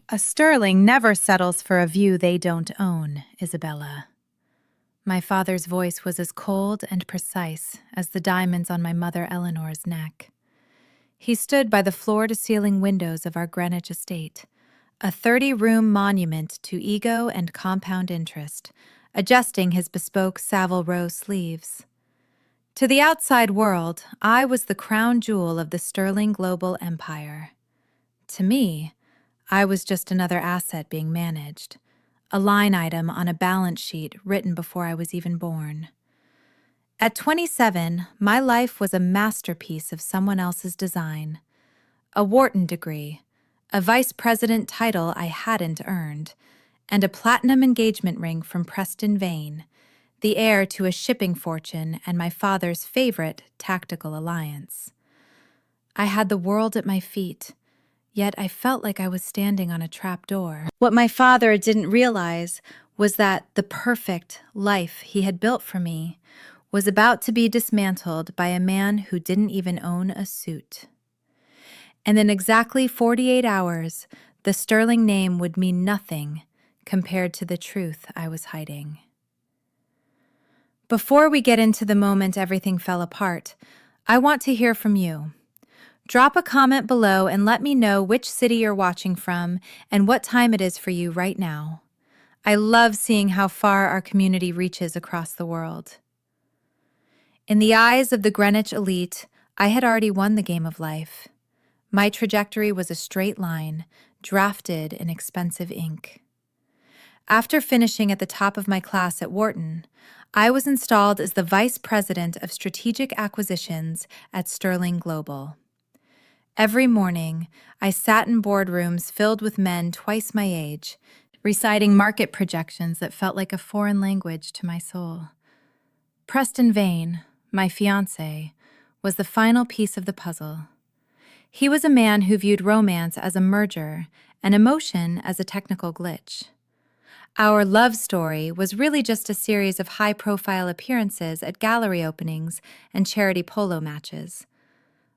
A sterling never settles for a view they don't own, Isabella. My father's voice was as cold and precise as the diamonds on my mother Eleanor's neck. He stood by the floor-to-ceiling windows of our Greenwich estate, a 30-room monument to ego and compound interest, adjusting his bespoke Savile Row sleeves. To the outside world, I was the crown jewel of the sterling global empire. To me, I was just another asset being managed, a line item on a balance sheet written before I was even born. At 27, my life was a masterpiece of someone else's design. A Wharton degree, a vice president title I hadn't earned, and a platinum engagement ring from Preston Vane, the heir to a shipping fortune and my father's favorite tactical alliance. I had the world at my feet, yet I felt like I was standing on a trapdoor. What my father didn't realize was that the perfect life he had built for me was about to be dismantled by a man who didn't even own a suit. And in exactly 48 hours, the sterling name would mean nothing compared to the truth I was hiding. Before we get into the moment everything fell apart, I want to hear from you. Drop a comment below and let me know which city you're watching from and what time it is for you right now. I love seeing how far our community reaches across the world. In the eyes of the Greenwich elite, I had already won the game of life. My trajectory was a straight line, drafted in expensive ink. After finishing at the top of my class at Wharton, I was installed as the Vice President of Strategic Acquisitions at Sterling Global. Every morning, I sat in boardrooms filled with men twice my age, reciting market projections that felt like a foreign language to my soul. Preston Vane, my fiancé, was the final piece of the puzzle. He was a man who viewed romance as a merger and emotion as a technical glitch. Our love story was really just a series of high-profile appearances at gallery openings and charity polo matches.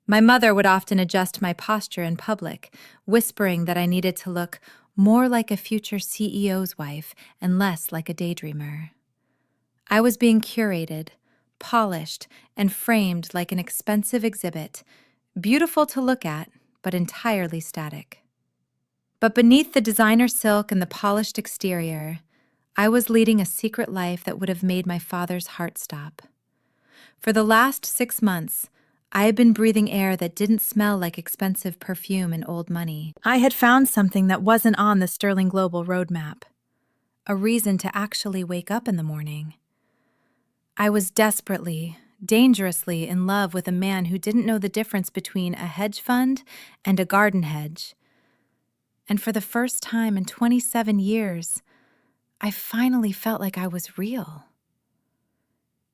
My mother would often adjust my posture in public, whispering that I needed to look more like a future CEO's wife and less like a daydreamer. I was being curated, polished, and framed like an expensive exhibit, beautiful to look at, but entirely static. But beneath the designer silk and the polished exterior, I was leading a secret life that would have made my father's heart stop. For the last 6 months, I had been breathing air that didn't smell like expensive perfume and old money. I had found something that wasn't on the Sterling Global roadmap, a reason to actually wake up in the morning. I was desperately, dangerously in love with a man who didn't know the difference between a hedge fund and a garden hedge. And for the first time in 27 years, I finally felt like I was real.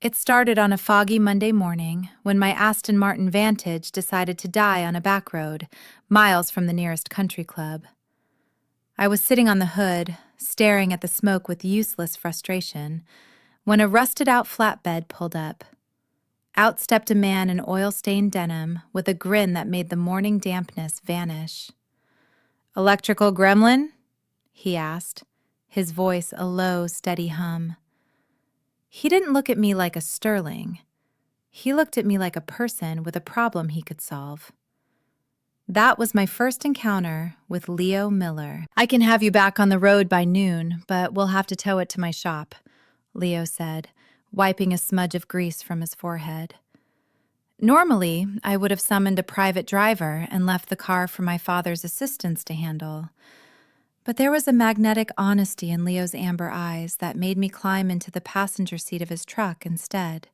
It started on a foggy Monday morning when my Aston Martin Vantage decided to die on a back road, miles from the nearest country club. I was sitting on the hood, staring at the smoke with useless frustration, when a rusted-out flatbed pulled up. Out stepped a man in oil-stained denim with a grin that made the morning dampness vanish. "Electrical gremlin?" he asked, his voice a low, steady hum. He didn't look at me like a sterling. He looked at me like a person with a problem he could solve. That was my first encounter with Leo Miller. "I can have you back on the road by noon, but we'll have to tow it to my shop," Leo said, wiping a smudge of grease from his forehead. Normally, I would have summoned a private driver and left the car for my father's assistants to handle. But there was a magnetic honesty in Leo's amber eyes that made me climb into the passenger seat of his truck instead.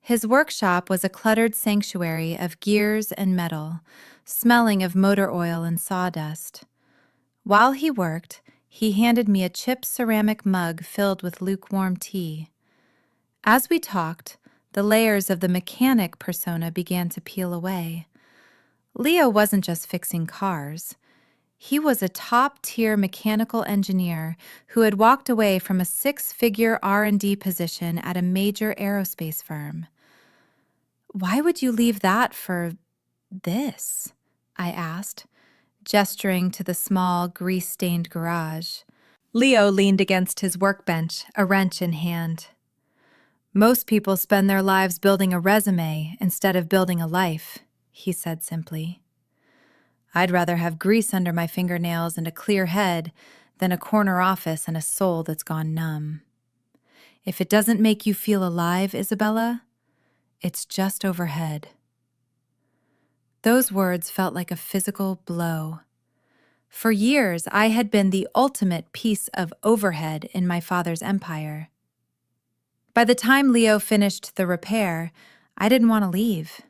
His workshop was a cluttered sanctuary of gears and metal, smelling of motor oil and sawdust. While he worked, he handed me a chipped ceramic mug filled with lukewarm tea. As we talked, the layers of the mechanic persona began to peel away. Leo wasn't just fixing cars. He was a top-tier mechanical engineer who had walked away from a 6-figure R&D position at a major aerospace firm. "Why would you leave that for this?" I asked, gesturing to the small, grease-stained garage. Leo leaned against his workbench, a wrench in hand. "Most people spend their lives building a resume instead of building a life," he said simply. "I'd rather have grease under my fingernails and a clear head than a corner office and a soul that's gone numb. If it doesn't make you feel alive, Isabella, it's just overhead." Those words felt like a physical blow. For years, I had been the ultimate piece of overhead in my father's empire. By the time Leo finished the repair, I didn't want to leave.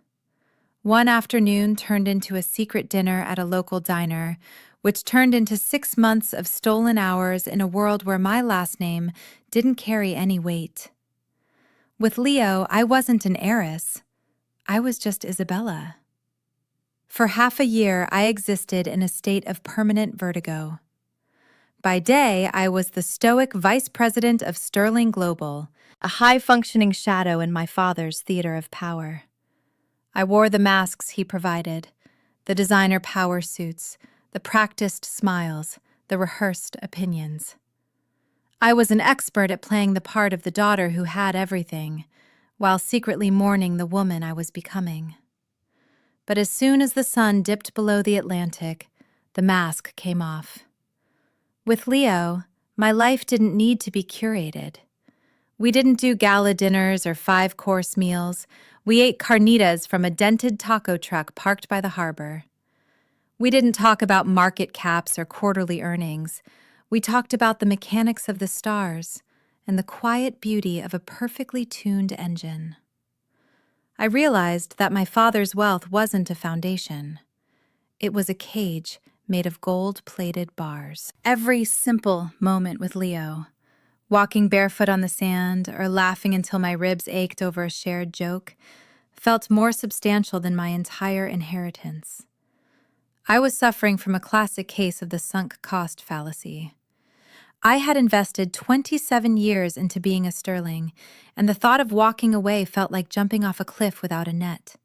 One afternoon turned into a secret dinner at a local diner, which turned into 6 months of stolen hours in a world where my last name didn't carry any weight. With Leo, I wasn't an heiress. I was just Isabella. For half a year, I existed in a state of permanent vertigo. By day, I was the stoic vice president of Sterling Global, a high-functioning shadow in my father's theater of power. I wore the masks he provided, the designer power suits, the practiced smiles, the rehearsed opinions. I was an expert at playing the part of the daughter who had everything, while secretly mourning the woman I was becoming. But as soon as the sun dipped below the Atlantic, the mask came off. With Leo, my life didn't need to be curated. We didn't do gala dinners or 5-course meals. We ate carnitas from a dented taco truck parked by the harbor. We didn't talk about market caps or quarterly earnings. We talked about the mechanics of the stars and the quiet beauty of a perfectly tuned engine. I realized that my father's wealth wasn't a foundation. It was a cage made of gold-plated bars. Every simple moment with Leo, walking barefoot on the sand or laughing until my ribs ached over a shared joke, felt more substantial than my entire inheritance. I was suffering from a classic case of the sunk cost fallacy. I had invested 27 years into being a sterling, and the thought of walking away felt like jumping off a cliff without a net.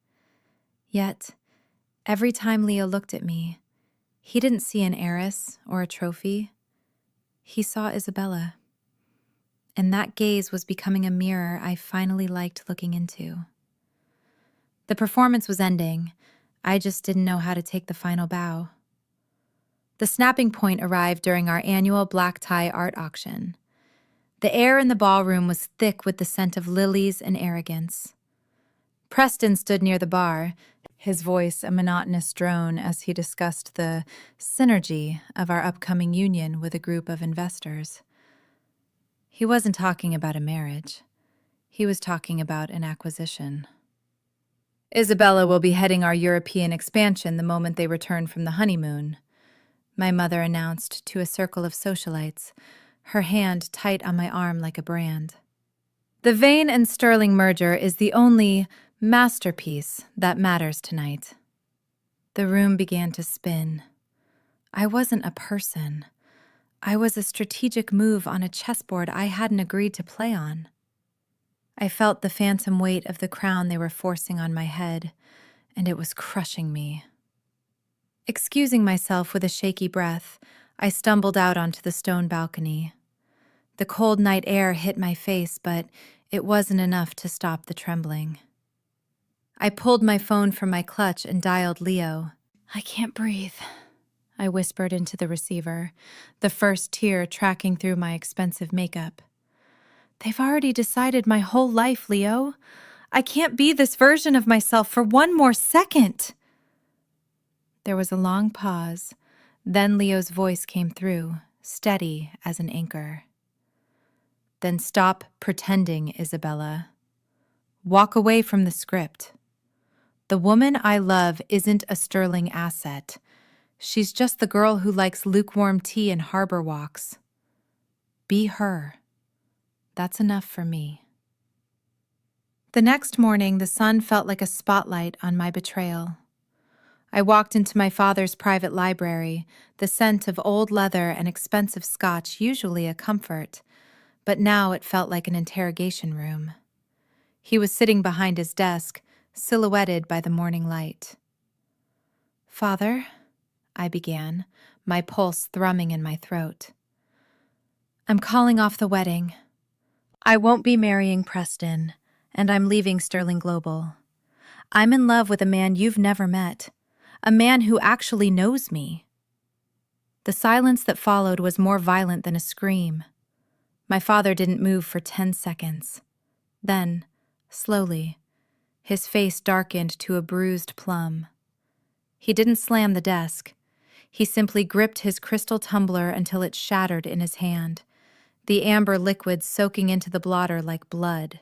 Yet, every time Leo looked at me, he didn't see an heiress or a trophy. He saw Isabella. And that gaze was becoming a mirror I finally liked looking into. The performance was ending. I just didn't know how to take the final bow. The snapping point arrived during our annual black tie art auction. The air in the ballroom was thick with the scent of lilies and arrogance. Preston stood near the bar, his voice a monotonous drone as he discussed the synergy of our upcoming union with a group of investors. He wasn't talking about a marriage. He was talking about an acquisition. "Isabella will be heading our European expansion the moment they return from the honeymoon," my mother announced to a circle of socialites, her hand tight on my arm like a brand. "The Vane and Sterling merger is the only masterpiece that matters tonight." The room began to spin. I wasn't a person. I was a strategic move on a chessboard I hadn't agreed to play on. I felt the phantom weight of the crown they were forcing on my head, and it was crushing me. Excusing myself with a shaky breath, I stumbled out onto the stone balcony. The cold night air hit my face, but it wasn't enough to stop the trembling. I pulled my phone from my clutch and dialed Leo. "I can't breathe," I whispered into the receiver, the first tear tracking through my expensive makeup. "They've already decided my whole life, Leo. I can't be this version of myself for one more second." There was a long pause. Then Leo's voice came through, steady as an anchor. "Then stop pretending, Isabella. Walk away from the script. The woman I love isn't a sterling asset. She's just the girl who likes lukewarm tea and harbor walks. Be her. That's enough for me." The next morning, the sun felt like a spotlight on my betrayal. I walked into my father's private library, the scent of old leather and expensive scotch usually a comfort, but now it felt like an interrogation room. He was sitting behind his desk, silhouetted by the morning light. "Father," I began, my pulse thrumming in my throat. I'm calling off the wedding. I won't be marrying Preston, and I'm leaving Sterling Global. I'm in love with a man you've never met, a man who actually knows me. The silence that followed was more violent than a scream. My father didn't move for 10 seconds. Then, slowly, his face darkened to a bruised plum. He didn't slam the desk. He simply gripped his crystal tumbler until it shattered in his hand, the amber liquid soaking into the blotter like blood.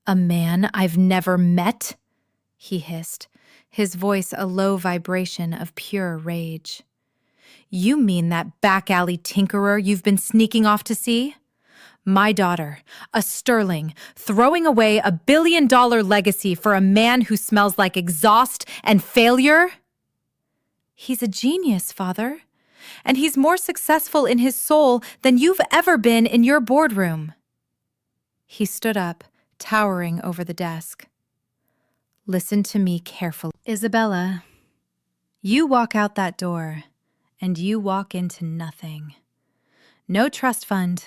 "A man I've never met?" he hissed, his voice a low vibration of pure rage. "You mean that back-alley tinkerer you've been sneaking off to see? My daughter, a sterling, throwing away a billion-dollar legacy for a man who smells like exhaust and failure?" "He's a genius, Father, and he's more successful in his soul than you've ever been in your boardroom." He stood up, towering over the desk. "Listen to me carefully, Isabella. You walk out that door, and you walk into nothing. No trust fund,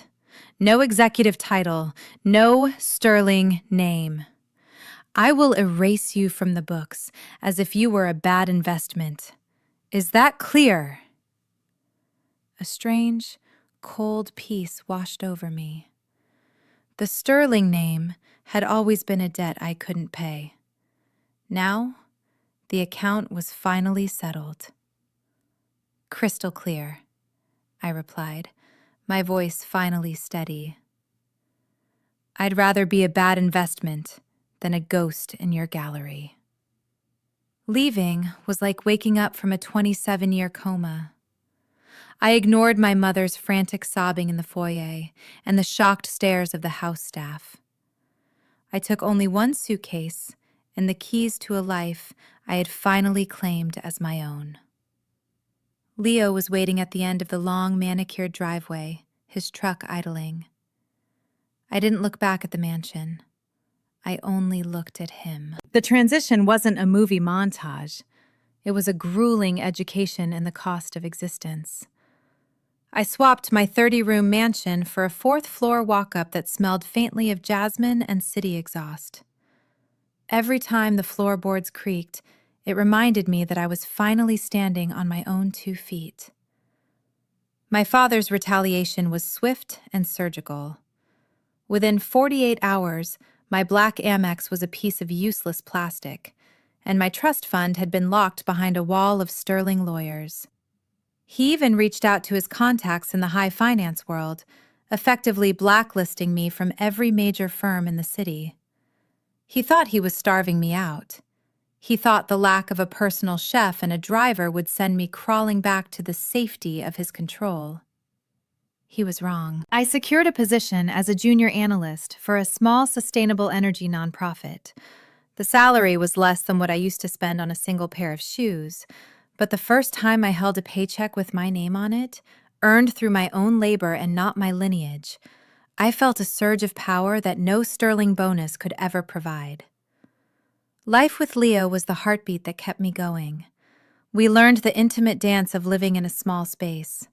no executive title, no sterling name. I will erase you from the books as if you were a bad investment. Is that clear?" A strange, cold peace washed over me. The sterling name had always been a debt I couldn't pay. Now, the account was finally settled. "Crystal clear," I replied, my voice finally steady. "I'd rather be a bad investment than a ghost in your gallery." Leaving was like waking up from a 27-year coma. I ignored my mother's frantic sobbing in the foyer and the shocked stares of the house staff. I took only one suitcase and the keys to a life I had finally claimed as my own. Leo was waiting at the end of the long manicured driveway, his truck idling. I didn't look back at the mansion. I only looked at him. The transition wasn't a movie montage. It was a grueling education in the cost of existence. I swapped my 30-room mansion for a 4th-floor walk-up that smelled faintly of jasmine and city exhaust. Every time the floorboards creaked, it reminded me that I was finally standing on my own 2 feet. My father's retaliation was swift and surgical. Within 48 hours, my black Amex was a piece of useless plastic, and my trust fund had been locked behind a wall of sterling lawyers. He even reached out to his contacts in the high finance world, effectively blacklisting me from every major firm in the city. He thought he was starving me out. He thought the lack of a personal chef and a driver would send me crawling back to the safety of his control. He was wrong. I secured a position as a junior analyst for a small sustainable energy nonprofit. The salary was less than what I used to spend on a single pair of shoes, but the first time I held a paycheck with my name on it, earned through my own labor and not my lineage, I felt a surge of power that no sterling bonus could ever provide. Life with Leo was the heartbeat that kept me going. We learned the intimate dance of living in a small space.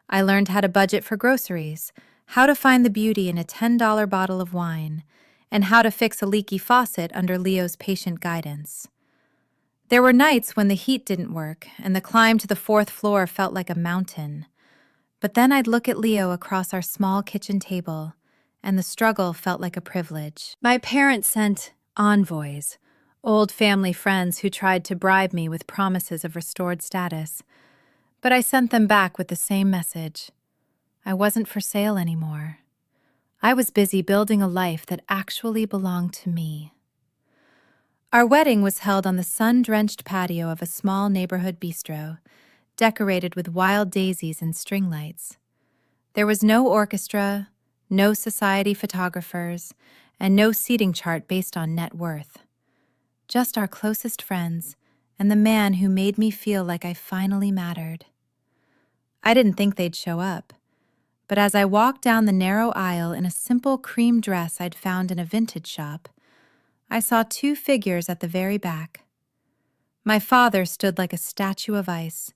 I learned how to budget for groceries, how to find the beauty in a $10 bottle of wine, and how to fix a leaky faucet under Leo's patient guidance. There were nights when the heat didn't work and the climb to the 4th floor felt like a mountain. But then I'd look at Leo across our small kitchen table, and the struggle felt like a privilege. My parents sent envoys, old family friends who tried to bribe me with promises of restored status. But I sent them back with the same message. I wasn't for sale anymore. I was busy building a life that actually belonged to me. Our wedding was held on the sun-drenched patio of a small neighborhood bistro, decorated with wild daisies and string lights. There was no orchestra, no society photographers, and no seating chart based on net worth. Just our closest friends and the man who made me feel like I finally mattered. I didn't think they'd show up, but as I walked down the narrow aisle in a simple cream dress I'd found in a vintage shop, I saw 2 figures at the very back. My father stood like a statue of ice,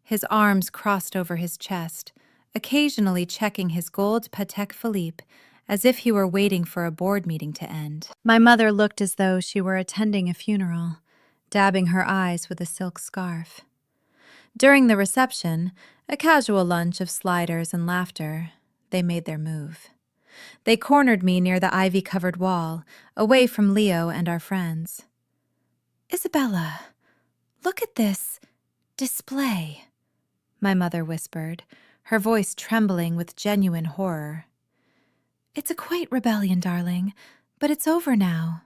his arms crossed over his chest, occasionally checking his gold Patek Philippe as if he were waiting for a board meeting to end. My mother looked as though she were attending a funeral, dabbing her eyes with a silk scarf. During the reception, a casual lunch of sliders and laughter, they made their move. They cornered me near the ivy-covered wall, away from Leo and our friends. "Isabella, look at this display," my mother whispered, her voice trembling with genuine horror. "It's a quaint rebellion, darling, but it's over now.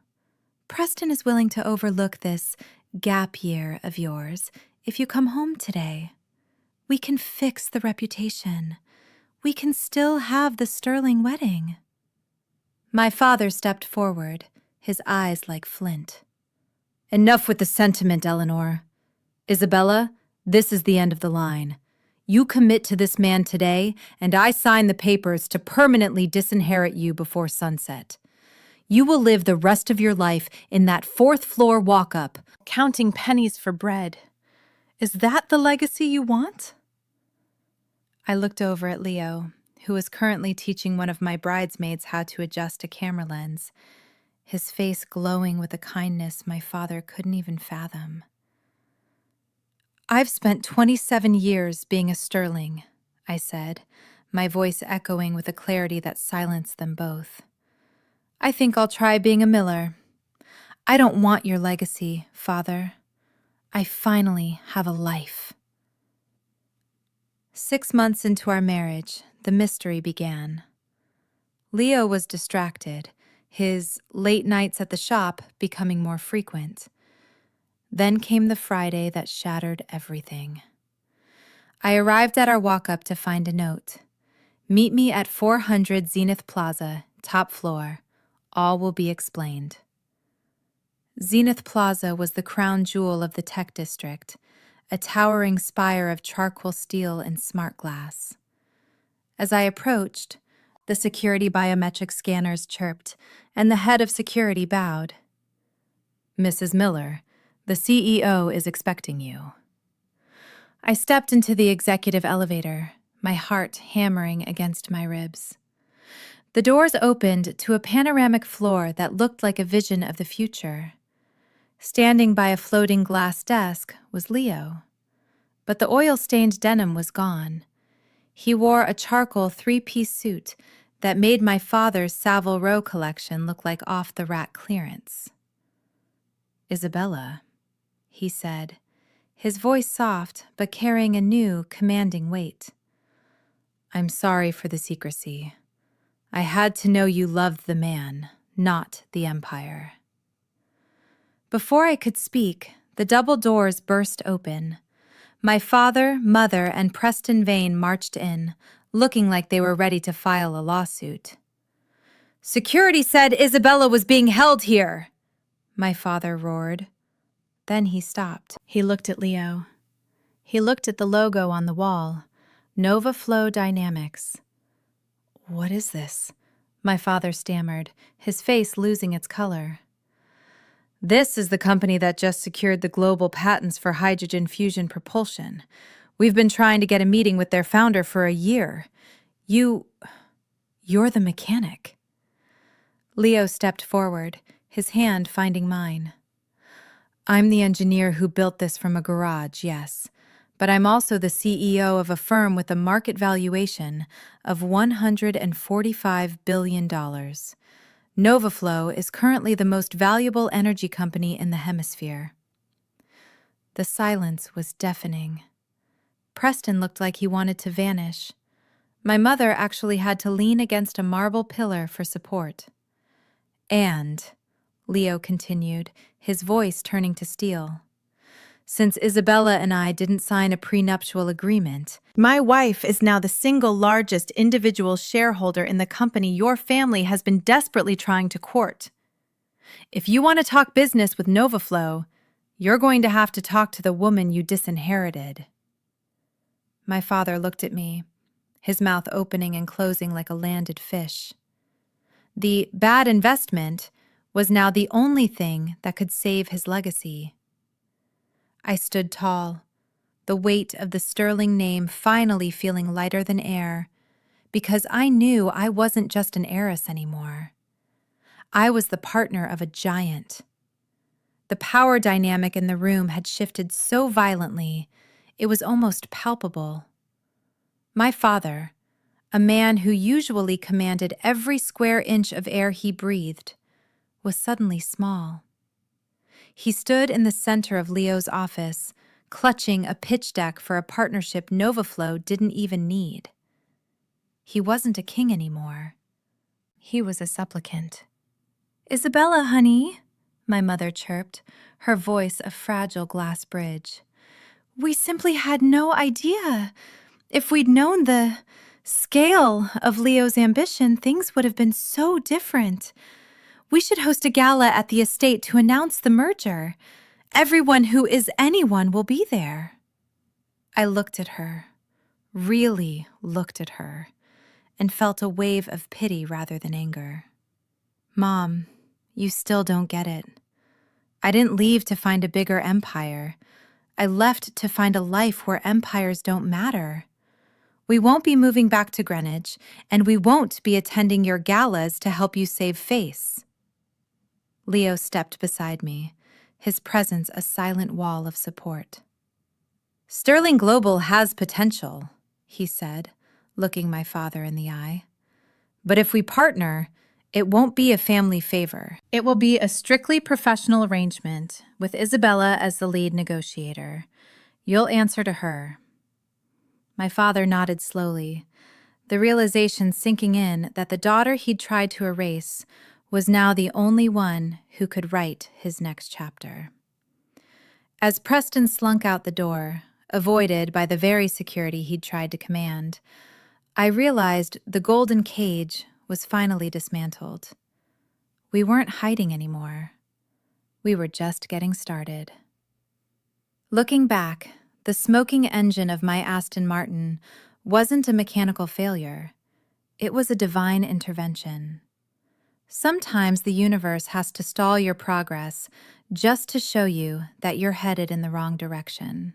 Preston is willing to overlook this gap year of yours if you come home today. We can fix the reputation. We can still have the sterling wedding." My father stepped forward, his eyes like flint. "Enough with the sentiment, Eleanor. Isabella, this is the end of the line. You commit to this man today, and I sign the papers to permanently disinherit you before sunset. You will live the rest of your life in that fourth-floor walk-up, counting pennies for bread. Is that the legacy you want?" I looked over at Leo, who was currently teaching one of my bridesmaids how to adjust a camera lens, his face glowing with a kindness my father couldn't even fathom. "I've spent 27 years being a sterling," I said, my voice echoing with a clarity that silenced them both. "I think I'll try being a miller. I don't want your legacy, Father. I finally have a life." 6 months into our marriage, the mystery began. Leo was distracted, his late nights at the shop becoming more frequent. Then came the Friday that shattered everything. I arrived at our walk-up to find a note. "Meet me at 400 Zenith Plaza, top floor. All will be explained." Zenith Plaza was the crown jewel of the tech district, a towering spire of charcoal steel and smart glass. As I approached, the security biometric scanners chirped, and the head of security bowed. "Mrs. Miller, the CEO is expecting you." I stepped into the executive elevator, my heart hammering against my ribs. The doors opened to a panoramic floor that looked like a vision of the future. Standing by a floating glass desk was Leo. But the oil-stained denim was gone. He wore a charcoal 3-piece suit that made my father's Savile Row collection look like off-the-rack clearance. "Isabella," he said, his voice soft but carrying a new, commanding weight. "I'm sorry for the secrecy. I had to know you loved the man, not the empire." Before I could speak, the double doors burst open. My father, mother, and Preston Vane marched in, looking like they were ready to file a lawsuit. "Security said Isabella was being held here," my father roared. Then he stopped. He looked at Leo. He looked at the logo on the wall, Nova Flow Dynamics. "What is this?" my father stammered, his face losing its color. "This is the company that just secured the global patents for hydrogen fusion propulsion. We've been trying to get a meeting with their founder for a year. You're the mechanic." Leo stepped forward, his hand finding mine. "I'm the engineer who built this from a garage, yes, but I'm also the CEO of a firm with a market valuation of $145 billion. NovaFlow is currently the most valuable energy company in the hemisphere." The silence was deafening. Preston looked like he wanted to vanish. My mother actually had to lean against a marble pillar for support. "And," Leo continued, his voice turning to steel, "since Isabella and I didn't sign a prenuptial agreement, my wife is now the single largest individual shareholder in the company your family has been desperately trying to court. If you want to talk business with NovaFlow, you're going to have to talk to the woman you disinherited." My father looked at me, his mouth opening and closing like a landed fish. The bad investment was now the only thing that could save his legacy. I stood tall, the weight of the sterling name finally feeling lighter than air, because I knew I wasn't just an heiress anymore. I was the partner of a giant. The power dynamic in the room had shifted so violently, it was almost palpable. My father, a man who usually commanded every square inch of air he breathed, was suddenly small. He stood in the center of Leo's office, clutching a pitch deck for a partnership Novaflow didn't even need. He wasn't a king anymore. He was a supplicant. "Isabella, honey," my mother chirped, her voice a fragile glass bridge. "We simply had no idea. If we'd known the scale of Leo's ambition, things would have been so different. We should host a gala at the estate to announce the merger. Everyone who is anyone will be there." I looked at her, really looked at her, and felt a wave of pity rather than anger. "Mom, you still don't get it. I didn't leave to find a bigger empire. I left to find a life where empires don't matter. We won't be moving back to Greenwich, and we won't be attending your galas to help you save face." Leo stepped beside me, his presence a silent wall of support. "Sterling Global has potential," he said, looking my father in the eye. "But if we partner, it won't be a family favor. It will be a strictly professional arrangement, with Isabella as the lead negotiator. You'll answer to her." My father nodded slowly, the realization sinking in that the daughter he'd tried to erase was now the only one who could write his next chapter. As Preston slunk out the door, avoided by the very security he'd tried to command, I realized the golden cage was finally dismantled. We weren't hiding anymore. We were just getting started. Looking back, the smoking engine of my Aston Martin wasn't a mechanical failure. It was a divine intervention. Sometimes the universe has to stall your progress just to show you that you're headed in the wrong direction.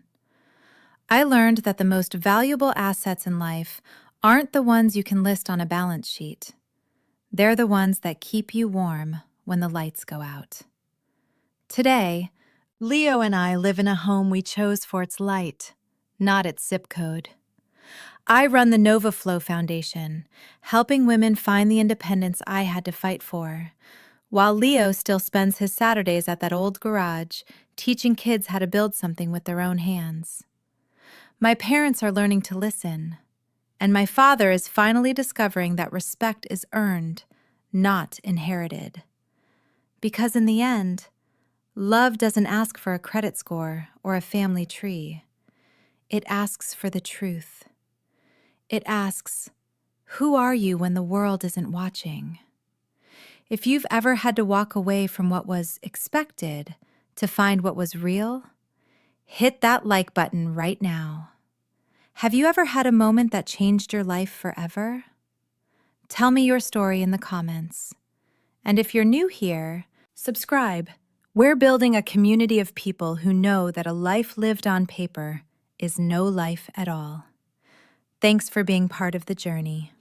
I learned that the most valuable assets in life aren't the ones you can list on a balance sheet. They're the ones that keep you warm when the lights go out. Today, Leo and I live in a home we chose for its light, not its zip code. I run the Novaflow Foundation, helping women find the independence I had to fight for, while Leo still spends his Saturdays at that old garage, teaching kids how to build something with their own hands. My parents are learning to listen, and my father is finally discovering that respect is earned, not inherited. Because in the end, love doesn't ask for a credit score or a family tree. It asks for the truth. It asks, who are you when the world isn't watching? If you've ever had to walk away from what was expected to find what was real, hit that like button right now. Have you ever had a moment that changed your life forever? Tell me your story in the comments. And if you're new here, subscribe. We're building a community of people who know that a life lived on paper is no life at all. Thanks for being part of the journey.